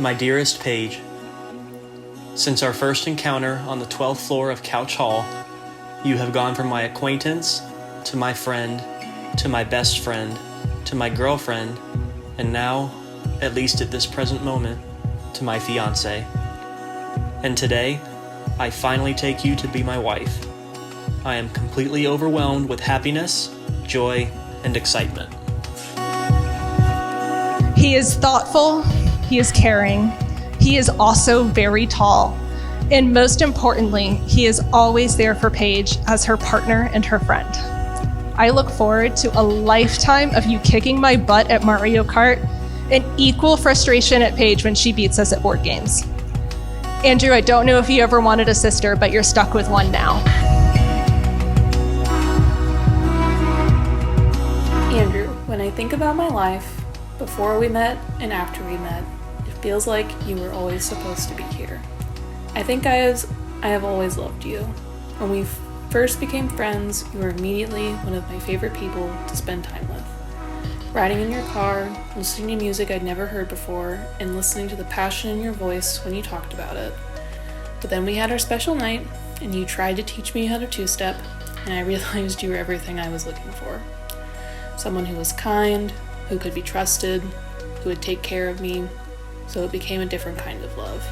My dearest Paige, since our first encounter on the 12th floor of Couch Hall, you have gone from my acquaintance to my friend to my best friend to my girlfriend, and now, at least at this present moment, to my fiancé. And today, I finally take you to be my wife. I am completely overwhelmed with happiness, joy, and excitement. He is thoughtful, he is caring, he is also very tall, and most importantly, he is always there for Paige as her partner and her friend. I look forward to a lifetime of you kicking my butt at Mario Kart and equal frustration at Paige when she beats us at board games. Andrew, I don't know if you ever wanted a sister, but you're stuck with one now. Andrew, when I think about my life, before we met and after we met, it feels like you were always supposed to be here. I think I have always loved you. When we first became friends, you were immediately one of my favorite people to spend time with. Riding in your car, listening to music I'd never heard before, and listening to the passion in your voice when you talked about it. But then we had our special night, and you tried to teach me how to two-step, and I realized you were everything I was looking for. Someone who was kind, who could be trusted, who would take care of me, so it became a different kind of love.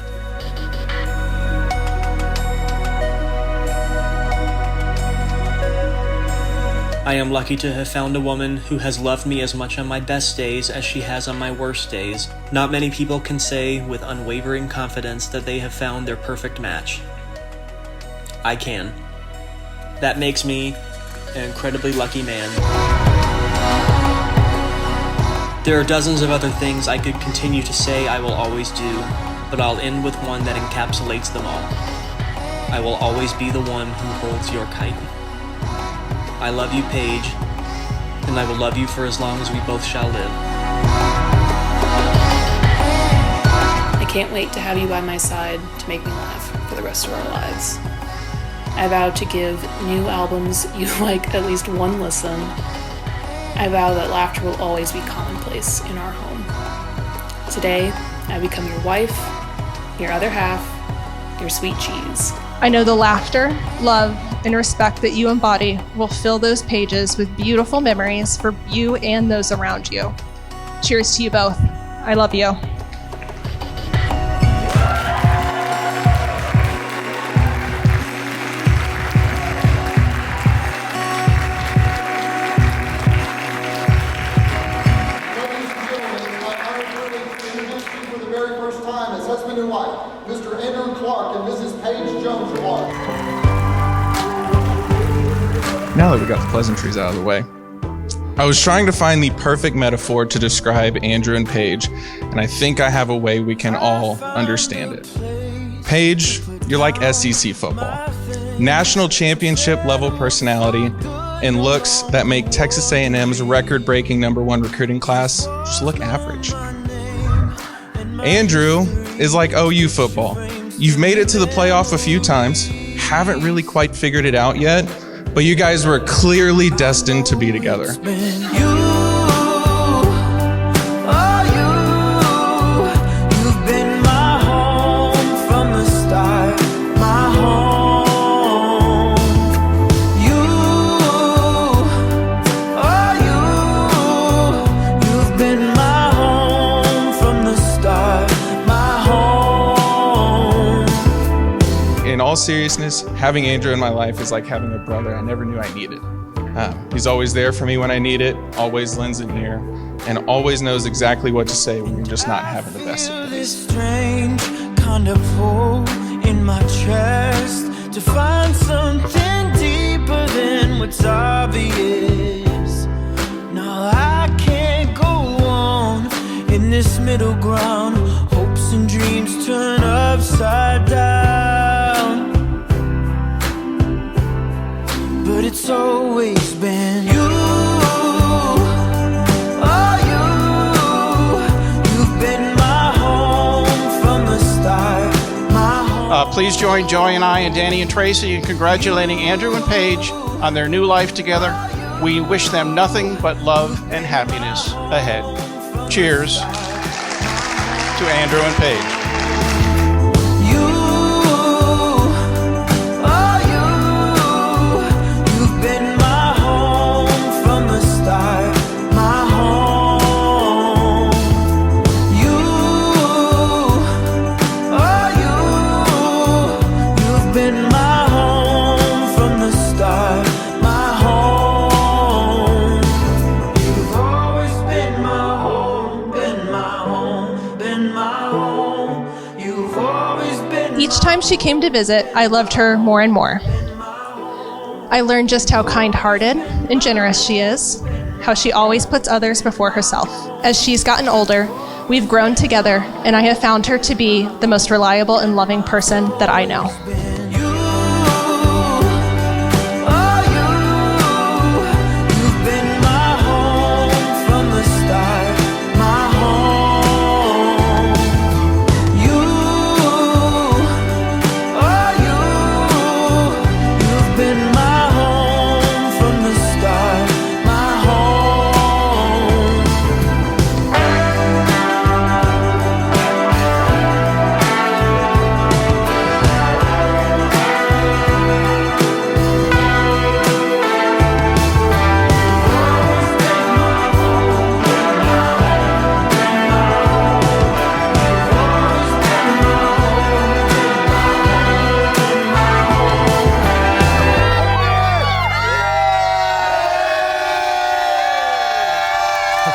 I am lucky to have found a woman who has loved me as much on my best days as she has on my worst days. Not many people can say with unwavering confidence that they have found their perfect match. I can. That makes me an incredibly lucky man. There are dozens of other things I could continue to say I will always do, but I'll end with one that encapsulates them all. I will always be the one who holds your kite. I love you, Paige, and I will love you for as long as we both shall live. I can't wait to have you by my side to make me laugh for the rest of our lives. I vow to give new albums you like at least one listen. I vow that laughter will always be commonplace in our home. Today, I become your wife, your other half, your sweet cheese. I know the laughter, love, and respect that you embody will fill those pages with beautiful memories for you and those around you. Cheers to you both. I love you. Husband and wife, Mr. Andrew Clark and Mrs. Paige Jones Clark. Now that we got the pleasantries out of the way, I was trying to find the perfect metaphor to describe Andrew and Paige, and I think I have a way we can all understand it. Paige, you're like SEC football. National championship level personality and looks that make Texas A&M's record-breaking #1 recruiting class just look average. Andrew is like OU football. You've made it to the playoff a few times, haven't really quite figured it out yet, but you guys were clearly destined to be together. In all seriousness, having Andrew in my life is like having a brother I never knew I needed. He's always there for me when I need it, always lends an ear, and always knows exactly what to say when you're just not having the best of days. Strange kind of pull in my chest to find something deeper than what's obvious. No, I can't go on in this middle ground. Hopes and dreams turn upside down. But it's always been you, you've been my home from the start, my home. Please join Joy and I and Danny and Tracy in congratulating Andrew and Paige on their new life together. We wish them nothing but love and happiness ahead. Cheers to Andrew and Paige. You've been my home from the start, my home. You've been my home from the start, my home. You've always been my home, been my home, been my home. You've always been. Each time she came to visit, I loved her more and more. I learned just how kind-hearted and generous she is, how she always puts others before herself. As she's gotten older, we've grown together, and I have found her to be the most reliable and loving person that I know. You've been my home from the start, my home. You've been my home from the start, my home.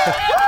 Woo!